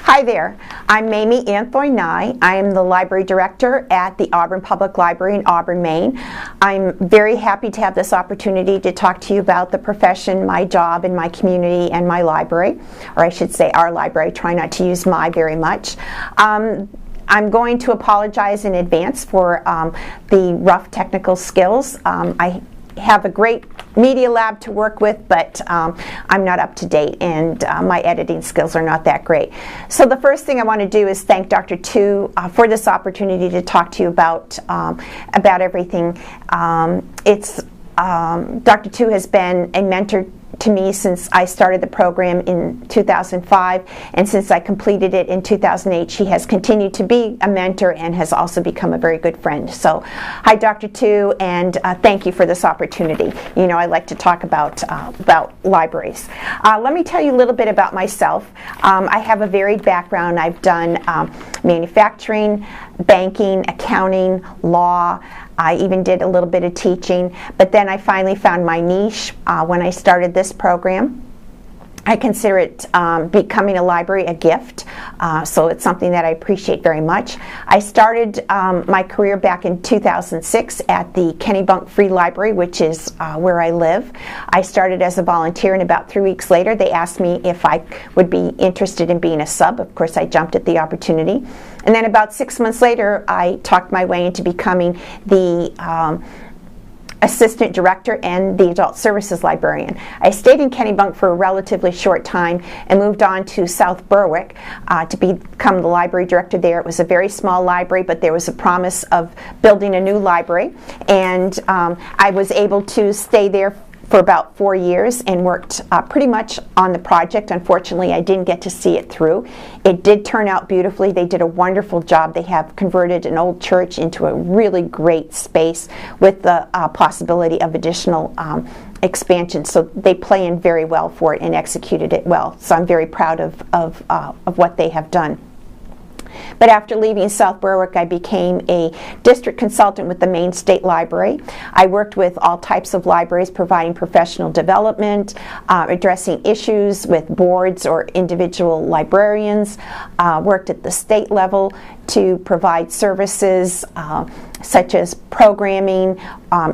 Hi there, I'm Mamie Anthoine Ney. I am the Library Director at the Auburn Public Library in Auburn, Maine. I'm very happy to have this opportunity to talk to you about the profession, my job, and my community and my library, or I should say our library. Try not to use my very much. I'm going to apologize in advance for the rough technical skills. I have a great media lab to work with, but I'm not up to date, and my editing skills are not that great. So the first thing I want to do is thank Dr. Tu for this opportunity to talk to you about everything. Dr. Tu has been a mentor to me since I started the program in 2005, and since I completed it in 2008, she has continued to be a mentor and has also become a very good friend. So, hi Dr. Tu, and thank you for this opportunity. You know, I like to talk about libraries. Let me tell you a little bit about myself. I have a varied background. I've done manufacturing, banking, accounting, law. I even did a little bit of teaching, but then I finally found my niche when I started this program. I consider it becoming a library a gift, so it's something that I appreciate very much. I started my career back in 2006 at the Kennebunk Free Library, which is where I live. I started as a volunteer, and about 3 weeks later they asked me if I would be interested in being a sub. Of course, I jumped at the opportunity. And then about 6 months later, I talked my way into becoming the assistant director and the adult services librarian. I stayed in Kennebunk for a relatively short time and moved on to South Berwick to become the library director there. It was a very small library, but there was a promise of building a new library, and I was able to stay there for about 4 years and worked pretty much on the project. Unfortunately, I didn't get to see it through. It did turn out beautifully. They did a wonderful job. They have converted an old church into a really great space with the possibility of additional expansion. So they planned very well for it and executed it well. So I'm very proud of what they have done. But after leaving South Berwick, I became a district consultant with the Maine State Library. I worked with all types of libraries, providing professional development, addressing issues with boards or individual librarians, worked at the state level to provide services such as programming,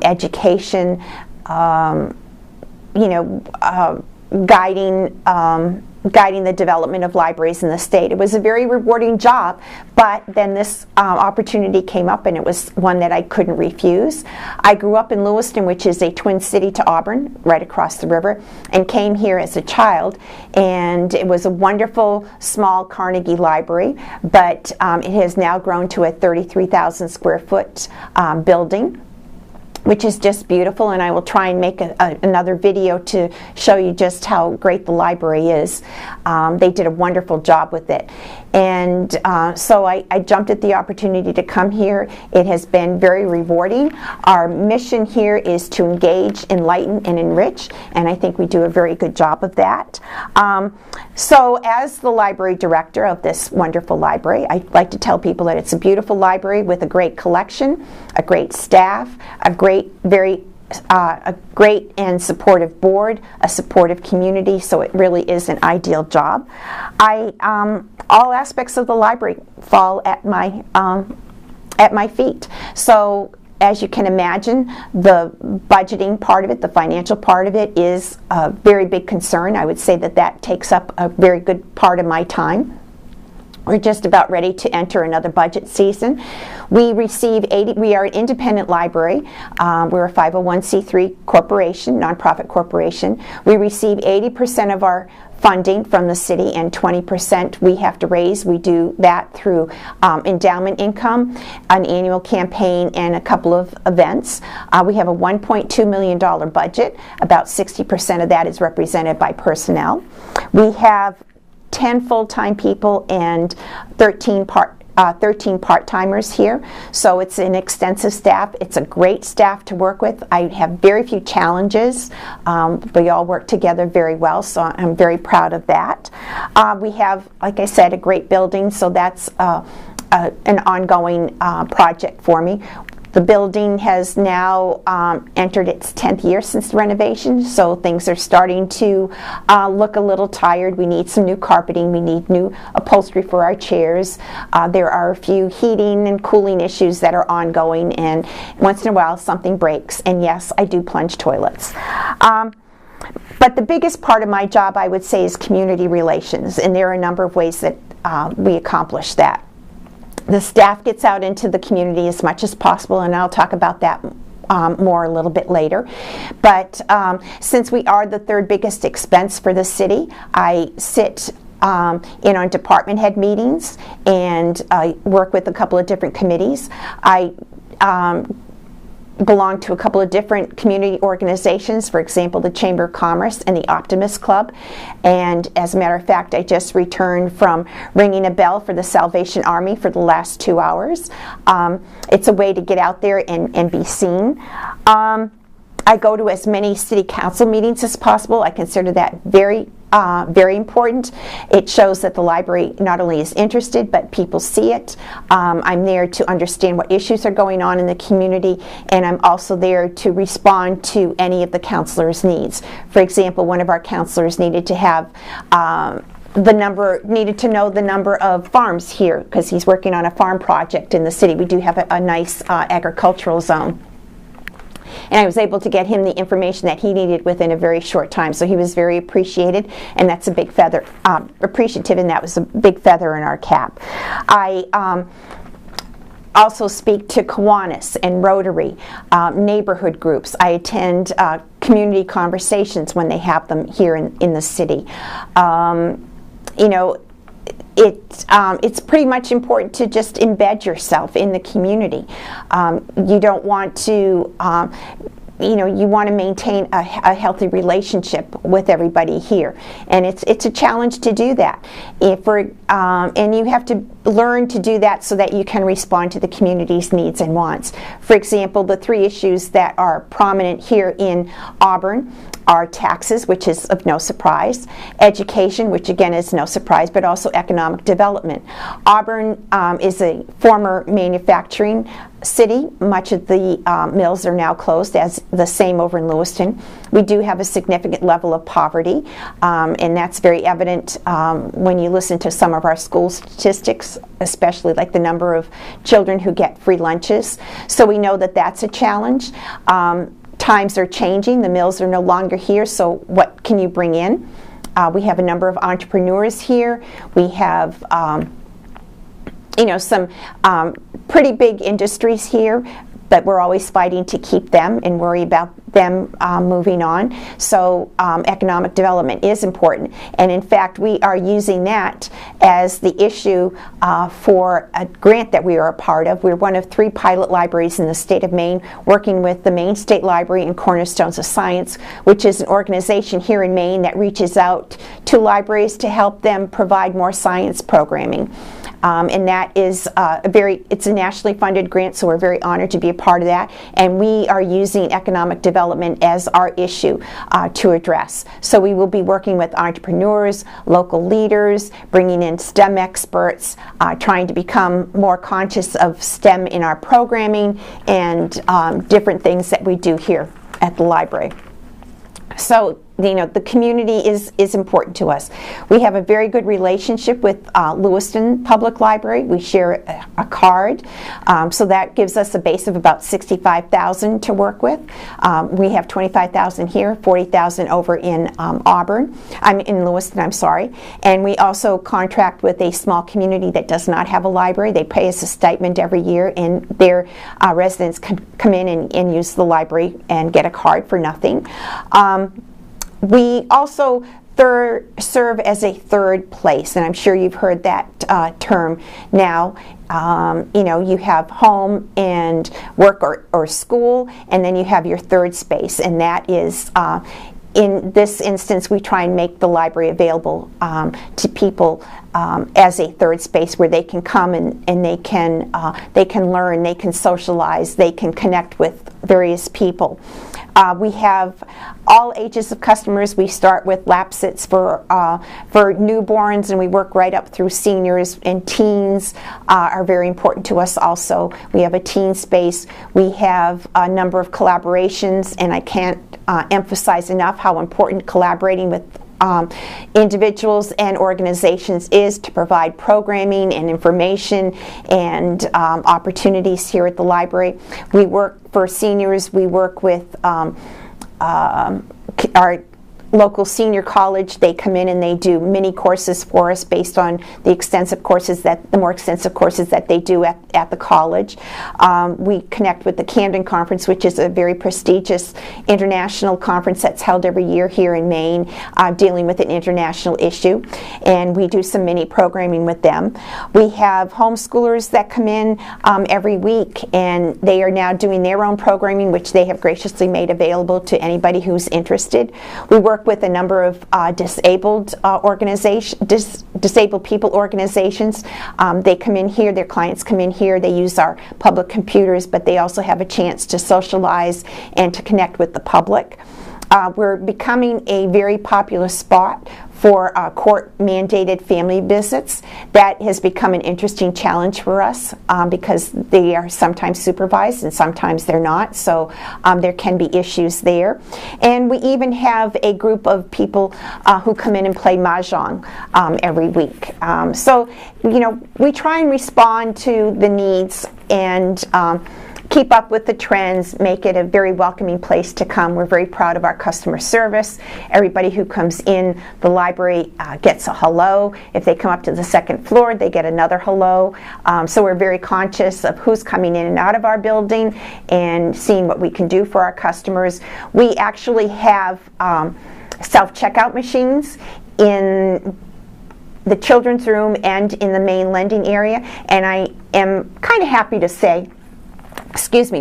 education, guiding the development of libraries in the state. It was a very rewarding job, but then this opportunity came up, and it was one that I couldn't refuse. I grew up in Lewiston, which is a twin city to Auburn, right across the river, and came here as a child, and it was a wonderful small Carnegie library, but it has now grown to a 33,000 square foot building, which is just beautiful, and I will try and make another video to show you just how great the library is. They did a wonderful job with it. And so I jumped at the opportunity to come here. It has been very rewarding. Our mission here is to engage, enlighten, and enrich, and I think we do a very good job of that. So as the library director of this wonderful library, I like to tell people that it's a beautiful library with a great collection, a great staff, a great and supportive board, a supportive community, so it really is an ideal job. All aspects of the library fall at my feet. So as you can imagine, the budgeting part of it, the financial part of it, is a very big concern. I would say that takes up a very good part of my time. We're just about ready to enter another budget season. We are an independent library. We're a 501c3 corporation, nonprofit corporation. We receive 80% of our funding from the city, and 20% we have to raise. We do that through endowment income, an annual campaign, and a couple of events. We have a $1.2 million budget. About 60% of that is represented by personnel. We have 10 full-time people and 13 part-timers here, so it's an extensive staff. It's a great staff to work with. I have very few challenges. We all work together very well, so I'm very proud of that. We have, like I said, a great building, so that's an ongoing project for me. The building has now entered its 10th year since the renovation, so things are starting to look a little tired. We need some new carpeting, we need new upholstery for our chairs. There are a few heating and cooling issues that are ongoing, and once in a while something breaks, and yes, I do plunge toilets. But the biggest part of my job, I would say, is community relations, and there are a number of ways that we accomplish that. The staff gets out into the community as much as possible, and I'll talk about that more a little bit later. But since we are the third biggest expense for the city, I sit in on department head meetings and work with a couple of different committees. I belong to a couple of different community organizations, for example, the Chamber of Commerce and the Optimist Club. And as a matter of fact, I just returned from ringing a bell for the Salvation Army for the last 2 hours. It's a way to get out there and be seen. I go to as many city council meetings as possible. I consider that very important. It shows that the library not only is interested, but people see it. I'm there to understand what issues are going on in the community, and I'm also there to respond to any of the counselors' needs. For example, one of our counselors needed to have needed to know the number of farms here, because he's working on a farm project in the city. We do have a nice agricultural zone. And I was able to get him the information that he needed within a very short time, so he was very appreciated, and that's a big feather, appreciative, and that was a big feather in our cap. I also speak to Kiwanis and Rotary, neighborhood groups. I attend community conversations when they have them here in the city. You know, it's pretty much important to just embed yourself in the community. You don't want to, you know, you want to maintain a healthy relationship with everybody here, and it's a challenge to do that. And you have to learn to do that so that you can respond to the community's needs and wants. For example, the 3 issues that are prominent here in Auburn are taxes, which is of no surprise, education, which again is no surprise, but also economic development. Auburn is a former manufacturing city. Much of the mills are now closed, as the same over in Lewiston. We do have a significant level of poverty, and that's very evident when you listen to some of our school statistics, especially like the number of children who get free lunches. So we know that that's a challenge. Times are changing. The mills are no longer here, so what can you bring in? We have a number of entrepreneurs here. We have you know, some pretty big industries here, but we're always fighting to keep them and worry about them moving on. So economic development is important, and in fact we are using that as the issue for a grant that we are a part of. We're one of 3 pilot libraries in the state of Maine, working with the Maine State Library and Cornerstones of Science, which is an organization here in Maine that reaches out to libraries to help them provide more science programming. And that is it's a nationally funded grant, so we're very honored to be a part of that, and we are using economic development as our issue to address. So we will be working with entrepreneurs, local leaders, bringing in STEM experts, trying to become more conscious of STEM in our programming, and different things that we do here at the library. So, you know, the community is important to us. We have a very good relationship with Lewiston Public Library. We share a card, so that gives us a base of about 65,000 to work with. We have 25,000 here, 40,000 over in Auburn. I'm in Lewiston, I'm sorry. And we also contract with a small community that does not have a library. They pay us a stipend every year, and their residents can come in and use the library and get a card for nothing. We also serve as a third place, and I'm sure you've heard that term now. You know, you have home and work or school, and then you have your third space, and that is, in this instance, we try and make the library available to people as a third space where they can come and they can learn, they can socialize, they can connect with various people. We have all ages of customers. We start with lap sits for newborns, and we work right up through seniors, and teens are very important to us also. We have a teen space. We have a number of collaborations, and I can't emphasize enough how important collaborating with individuals and organizations is to provide programming and information and opportunities here at the library. We work for seniors. We work with our local senior college. They come in and they do mini courses for us based on the more extensive courses that they do at the college. We connect with the Camden Conference, which is a very prestigious international conference that's held every year here in Maine, dealing with an international issue, and we do some mini programming with them. We have homeschoolers that come in every week, and they are now doing their own programming, which they have graciously made available to anybody who's interested. We work with a number of disabled people organizations. They come in here, their clients come in here, they use our public computers, but they also have a chance to socialize and to connect with the public. We're becoming a very popular spot for court-mandated family visits. That has become an interesting challenge for us because they are sometimes supervised and sometimes they're not, so there can be issues there. And we even have a group of people who come in and play mahjong every week. So, you know, we try and respond to the needs and keep up with the trends, make it a very welcoming place to come. We're very proud of our customer service. Everybody who comes in the library gets a hello. If they come up to the second floor, they get another hello. So we're very conscious of who's coming in and out of our building and seeing what we can do for our customers. We actually have self-checkout machines in the children's room and in the main lending area, and I am kind of happy to say,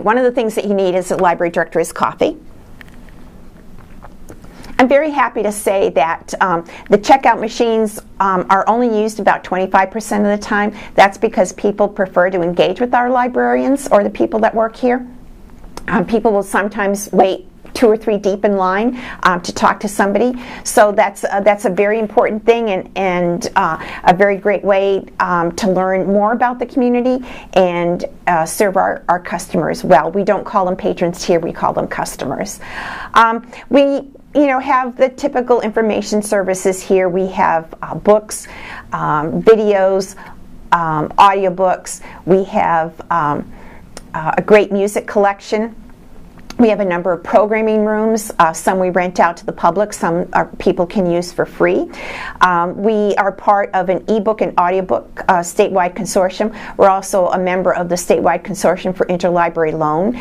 one of the things that you need as a library director is coffee. I'm very happy to say that the checkout machines are only used about 25% of the time. That's because people prefer to engage with our librarians or the people that work here. People will sometimes wait 2 or 3 deep in line to talk to somebody. So that's a very important thing and a very great way to learn more about the community and serve our customers well. We don't call them patrons here, we call them customers. We have the typical information services here. We have books, videos, audiobooks. We have a great music collection. We have a number of programming rooms. Some we rent out to the public, some people can use for free. We are part of an ebook and audiobook statewide consortium. We're also a member of the statewide consortium for interlibrary loan.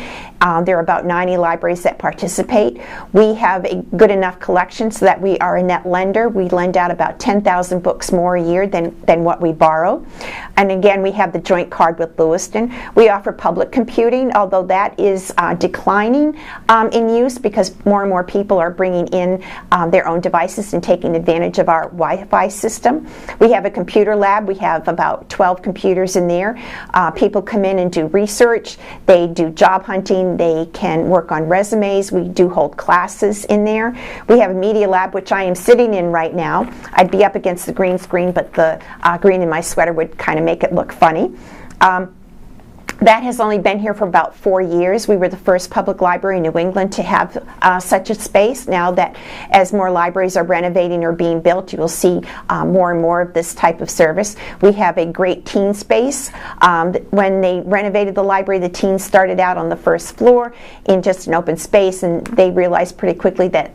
There are about 90 libraries that participate. We have a good enough collection so that we are a net lender. We lend out about 10,000 books more a year than what we borrow. And again, we have the joint card with Lewiston. We offer public computing, although that is declining in use because more and more people are bringing in their own devices and taking advantage of our Wi-Fi system. We have a computer lab. We have about 12 computers in there. People come in and do research. They do job hunting. They can work on resumes. We do hold classes in there. We have a media lab, which I am sitting in right now. I'd be up against the green screen, but the green in my sweater would kind of make it look funny. That has only been here for about 4 years. We were the first public library in New England to have such a space. Now that as more libraries are renovating or being built, you will see more and more of this type of service. We have a great teen space. When they renovated the library, the teens started out on the first floor in just an open space, and they realized pretty quickly that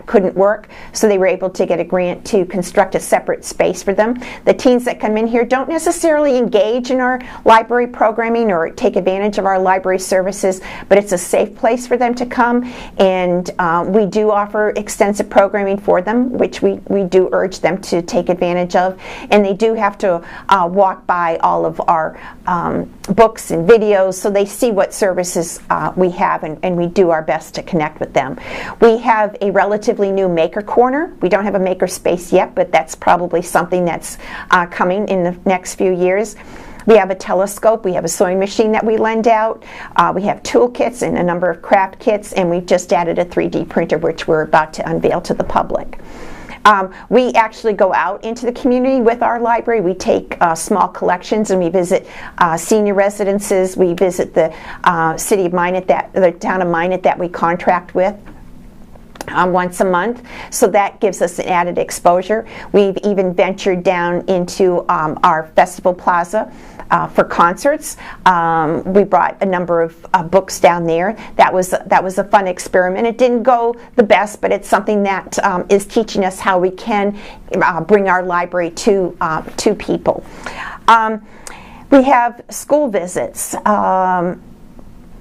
couldn't work, so they were able to get a grant to construct a separate space for them. The teens that come in here don't necessarily engage in our library programming or take advantage of our library services, but it's a safe place for them to come, and we do offer extensive programming for them, which we do urge them to take advantage of, and they do have to walk by all of our books and videos so they see what services we have, and we do our best to connect with them. We have a relatively new maker corner. We don't have a maker space yet, but that's probably something that's coming in the next few years. We have a telescope, we have a sewing machine that we lend out, we have tool kits and a number of craft kits, and we've just added a 3D printer which we're about to unveil to the public. We actually go out into the community with our library. We take small collections and we visit senior residences. We visit the city of Minot, the town of Minot that we contract with. Once a month, so that gives us an added exposure. We've even ventured down into our festival plaza for concerts. We brought a number of books down there. That was a fun experiment. It didn't go the best, but it's something that is teaching us how we can bring our library to people. We have school visits.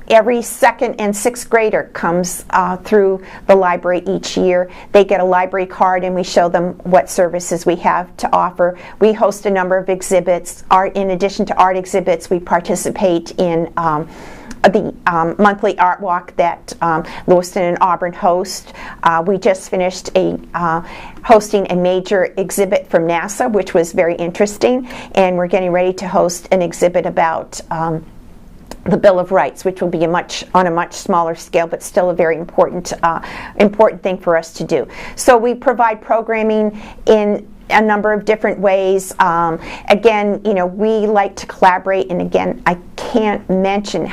Every 2nd and 6th grader comes through the library each year. They get a library card and we show them what services we have to offer. We host a number of exhibits. In addition to art exhibits, we participate in the monthly art walk that Lewiston and Auburn host. We just finished hosting a major exhibit from NASA, which was very interesting, and we're getting ready to host an exhibit about the Bill of Rights, which will be on a much smaller scale, but still a very important thing for us to do. So we provide programming in a number of different ways. Again, we like to collaborate, and again, I can't mention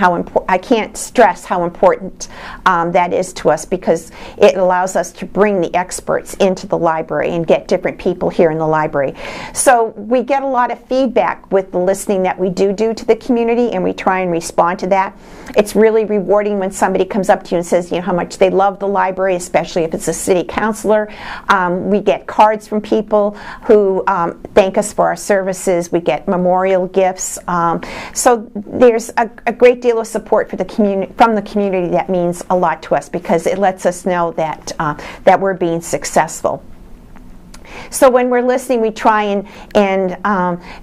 I can't stress how important that is to us, because it allows us to bring the experts into the library and get different people here in the library. So we get a lot of feedback with the listening that we do to the community, and we try and respond to that. It's really rewarding when somebody comes up to you and says, how much they love the library, especially if it's a city councilor. We get cards from people who thank us for our services. We get memorial gifts. So there's a great deal of support for from the community that means a lot to us, because it lets us know that we're being successful. So when we're listening, we try and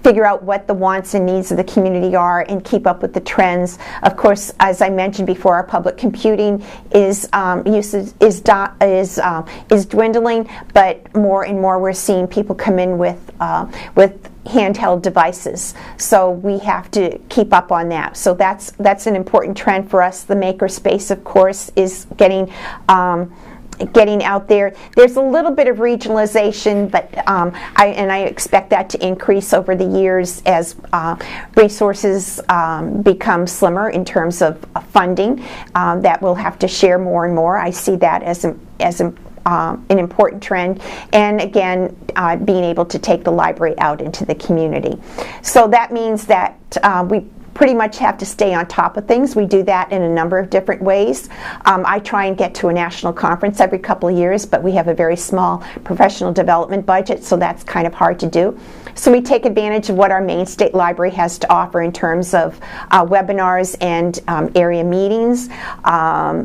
figure out what the wants and needs of the community are and keep up with the trends. Of course, as I mentioned before, our public computing is dwindling, but more and more we're seeing people come in with handheld devices. So we have to keep up on that. So that's an important trend for us. The makerspace, of course, is getting out there. There's a little bit of regionalization, but I expect that to increase over the years as resources become slimmer in terms of funding. That we'll have to share more and more. I see that as an important trend, and again, being able to take the library out into the community. So that means that we pretty much have to stay on top of things. We do that in a number of different ways. I try and get to a national conference every couple of years, but we have a very small professional development budget, so that's kind of hard to do. So we take advantage of what our Maine State Library has to offer in terms of webinars and area meetings.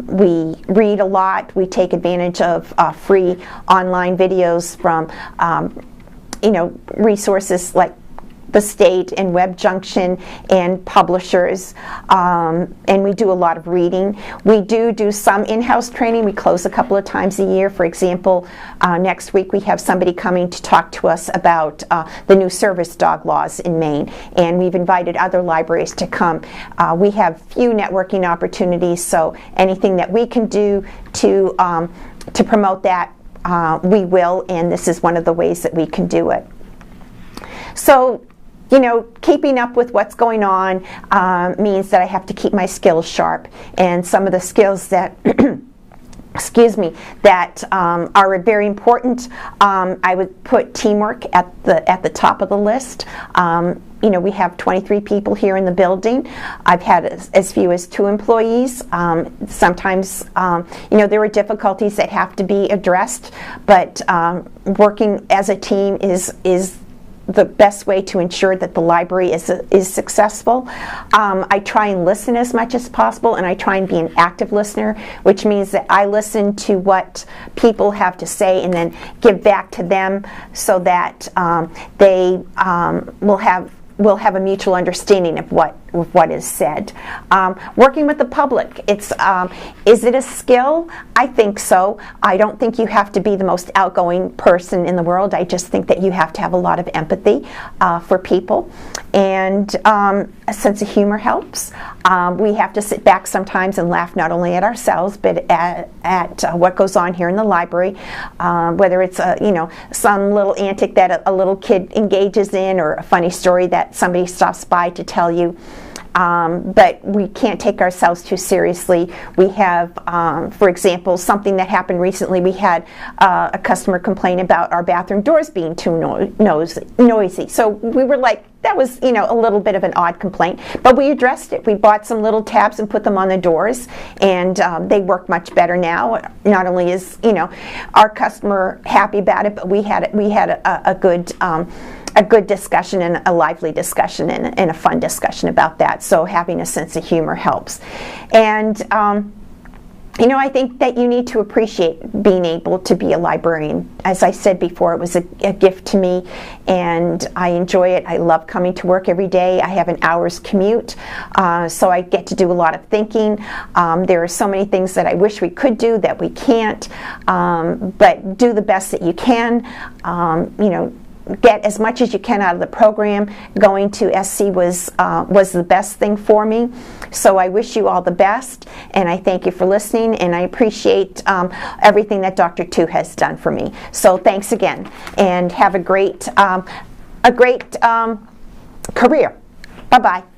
We read a lot. We take advantage of free online videos from resources like the state and Web Junction and publishers, and we do a lot of reading. We do some in-house training. We close a couple of times a year. For example, next week we have somebody coming to talk to us about the new service dog laws in Maine, and we've invited other libraries to come. We have few networking opportunities, so anything that we can do to promote that, we will, and this is one of the ways that we can do it. So, keeping up with what's going on means that I have to keep my skills sharp, and some of the skills that excuse me, that are very important. I would put teamwork at the top of the list. We have 23 people here in the building. I've had as few as 2 employees. Sometimes, there are difficulties that have to be addressed, but working as a team is the best way to ensure that the library is successful. I try and listen as much as possible, and I try and be an active listener, which means that I listen to what people have to say and then give back to them, so that they will have a mutual understanding of what with what is said. Working with the public, is it a skill? I think so. I don't think you have to be the most outgoing person in the world. I just think that you have to have a lot of empathy for people, and a sense of humor helps. We have to sit back sometimes and laugh not only at ourselves but at what goes on here in the library, whether it's some little antic that a little kid engages in, or a funny story that somebody stops by to tell you. But we can't take ourselves too seriously. We have, for example, something that happened recently. We had a customer complain about our bathroom doors being too noisy. So we were like, that was, a little bit of an odd complaint, but we addressed it. We bought some little tabs and put them on the doors, and they work much better now. Not only is, our customer happy about it, but we had a good discussion, and a lively discussion, and a fun discussion about that. So having a sense of humor helps. And I think that you need to appreciate being able to be a librarian. As I said before, it was a gift to me, and I enjoy it. I love coming to work every day. I have an hour's commute, so I get to do a lot of thinking. There are so many things that I wish we could do that we can't, but do the best that you can. Get as much as you can out of the program. Going to SC was the best thing for me. So I wish you all the best, and I thank you for listening, and I appreciate everything that Dr. Tu has done for me. So thanks again, and have a great career. Bye-bye.